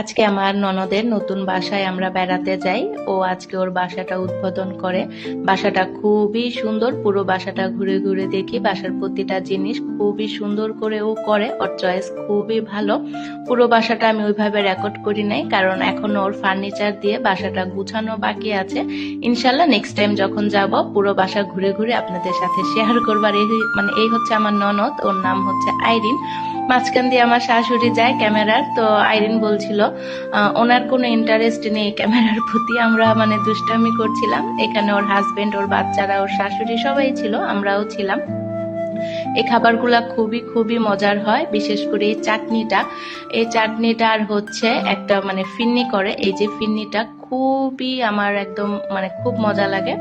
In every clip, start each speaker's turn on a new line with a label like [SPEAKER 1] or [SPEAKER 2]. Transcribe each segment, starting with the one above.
[SPEAKER 1] আজকে আমার ননদের নতুন বাসায় আমরা বেড়াতে যাই। ও আজকে ওর বাসাটা উদ্বোধন করে। বাসাটা খুবই সুন্দর, পুরো বাসাটা ঘুরে ঘুরে দেখি। বাসার প্রতিটা জিনিস খুবই সুন্দর করে ও করে, ওর চয়েস খুবই ভালো। পুরো বাসাটা আমি ওইভাবে রেকর্ড করি নাই, কারণ এখনো ওর ফার্নিচার দিয়ে বাসাটা গুছানো বাকি আছে। ইনশাল্লাহ নেক্সট টাইম যখন যাব পুরো বাসা ঘুরে ঘুরে আপনাদের সাথে শেয়ার করবার। এই হচ্ছে আমার ননদ, ওর নাম হচ্ছে আইরিন। মাঝখান দিয়ে আমার শাশুড়ি যায় ক্যামেরার, তো আইরিন বলছিল ওনার কোনো ইন্টারেস্ট নেই ক্যামেরার প্রতি। আমরা দুষ্টামি করছিলাম। এখানে ওর হাজবেন্ড, ওর বাচ্চারা, ওর শাশুড়ি সবাই ছিল, আমরাও ছিলাম। এই খাবারগুলা খুবই খুবই মজার হয়, বিশেষ করে এই চাটনিটা আর হচ্ছে একটা ফিন্নি করে। এই যে ফিন্নিটা খুবই আমার একদম খুব মজা লাগে।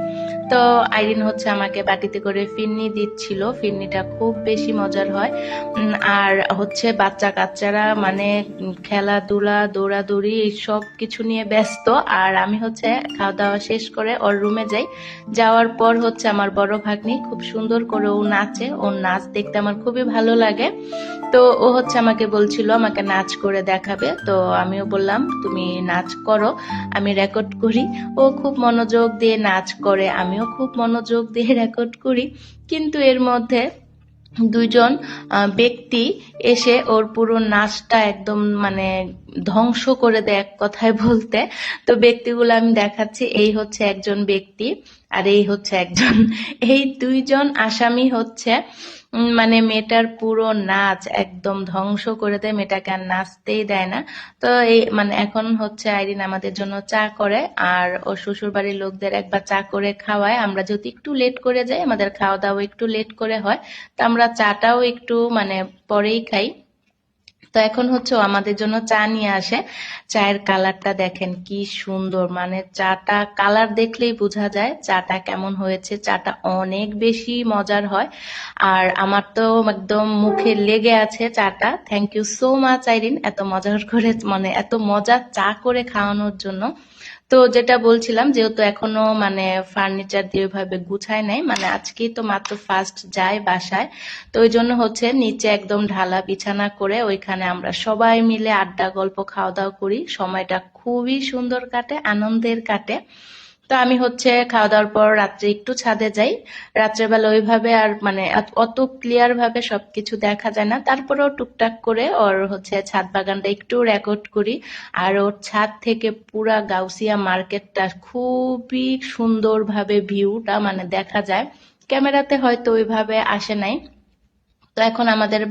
[SPEAKER 1] তো আইরিন হচ্ছে আমাকে বাটিতে করে ফিন্নি দিচ্ছিল। ফিন্নিটা খুব বেশি মজার হয়। আর হচ্ছে বাচ্চা কাচ্চারা খেলাধুলা, দৌড়াদৌড়ি সব কিছু নিয়ে ব্যস্ত। আর আমি হচ্ছে খাওয়া দাওয়া শেষ করে ওর রুমে যাই। যাওয়ার পর হচ্ছে আমার বড় ভাগ্নি খুব সুন্দর করে ও নাচে। ওর নাচ দেখতে আমার খুবই ভালো লাগে। তো ও হচ্ছে আমাকে বলছিল আমাকে নাচ করে দেখাবে। তো আমিও বললাম তুমি নাচ করো, আমি রেকর্ড করি। ও খুব মনোযোগ দিয়ে নাচ করে, আমিও খুব মনোযোগ দিয়ে রেকর্ড করি। কিন্তু এর মধ্যে দুইজন ব্যক্তি এসে ওর পুরো নাচটা একদম ধ্বংস করে দেয়, এক কথায় বলতে। তো ব্যক্তিগুলো আমি দেখাচ্ছি। এই হচ্ছে একজন ব্যক্তি, আর এই হচ্ছে একজন। এই দুইজন আসামি হচ্ছে মেয়েটার পুরো নাচ একদম ধ্বংস করে দেয়। মেয়েটাকে আর নাচতেই দেয় না। তো এই এখন হচ্ছে আইরিন আমাদের জন্য চা করে, আর ও শ্বশুর বাড়ির লোকদের একবার চা করে খাওয়ায়। আমরা যদি একটু লেট করে যাই, আমাদের খাওয়া দাওয়া একটু লেট করে হয়, তো আমরা চাটাও একটু পরেই খাই। তো এখন হচ্ছে ও আমাদের জন্য চা নিয়ে আসে। চায়ের কালারটা দেখেন কি সুন্দর, চাটা কালার দেখলেই বোঝা যায় চাটা কেমন হয়েছে। চাটা অনেক বেশি মজার হয়, আর আমার তো একদম মুখে লেগে আছে চাটা। Thank you so much Irene, এত মজার করে এত মজার চা করে খাওয়ানোর জন্য। তো যেটা বলছিলাম, যেহেতু এখনো ফার্নিচার দিয়ে ওইভাবে গুছায় নাই, আজকেই তো মাত্র ফার্স্ট যায় বাসায়, তো ওই জন্য হচ্ছে নিচে একদম ঢালা বিছানা করে ওইখানে আমরা সবাই মিলে আড্ডা গল্প খাওয়া দাওয়া করি। সময়টা খুবই সুন্দর কাটে, আনন্দের কাটে। তো আমি হচ্ছে খাওয়া দাওয়ার পর রাত্রে একটু ছাদে যাই। রাত্রেবেলা ওইভাবে আর অত ক্লিয়ার ভাবে সবকিছু দেখা যায় না, তারপরেও টুকটাক করে ওর হচ্ছে ছাদ বাগানটা একটু রেকর্ড করি। আর ওর ছাদ থেকে পুরা গাউসিয়া মার্কেটটা খুবই সুন্দরভাবে ভিউটা দেখা যায়। ক্যামেরাতে হয়তো ওইভাবে আসে নাই। তো এখন আমাদের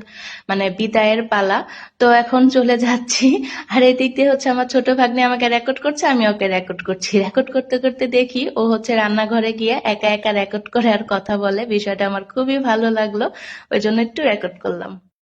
[SPEAKER 1] বিদায়ের পালা। তো এখন চলে যাচ্ছি। আর এদিক দিয়ে হচ্ছে আমার ছোট ভাগ্নে আমাকে রেকর্ড করছে, আমি ওকে রেকর্ড করছি। রেকর্ড করতে করতে দেখি ও হচ্ছে রান্নাঘরে গিয়ে একা একা রেকর্ড করে আর কথা বলে। বিষয়টা আমার খুবই ভালো লাগলো, ওই জন্য একটু রেকর্ড করলাম।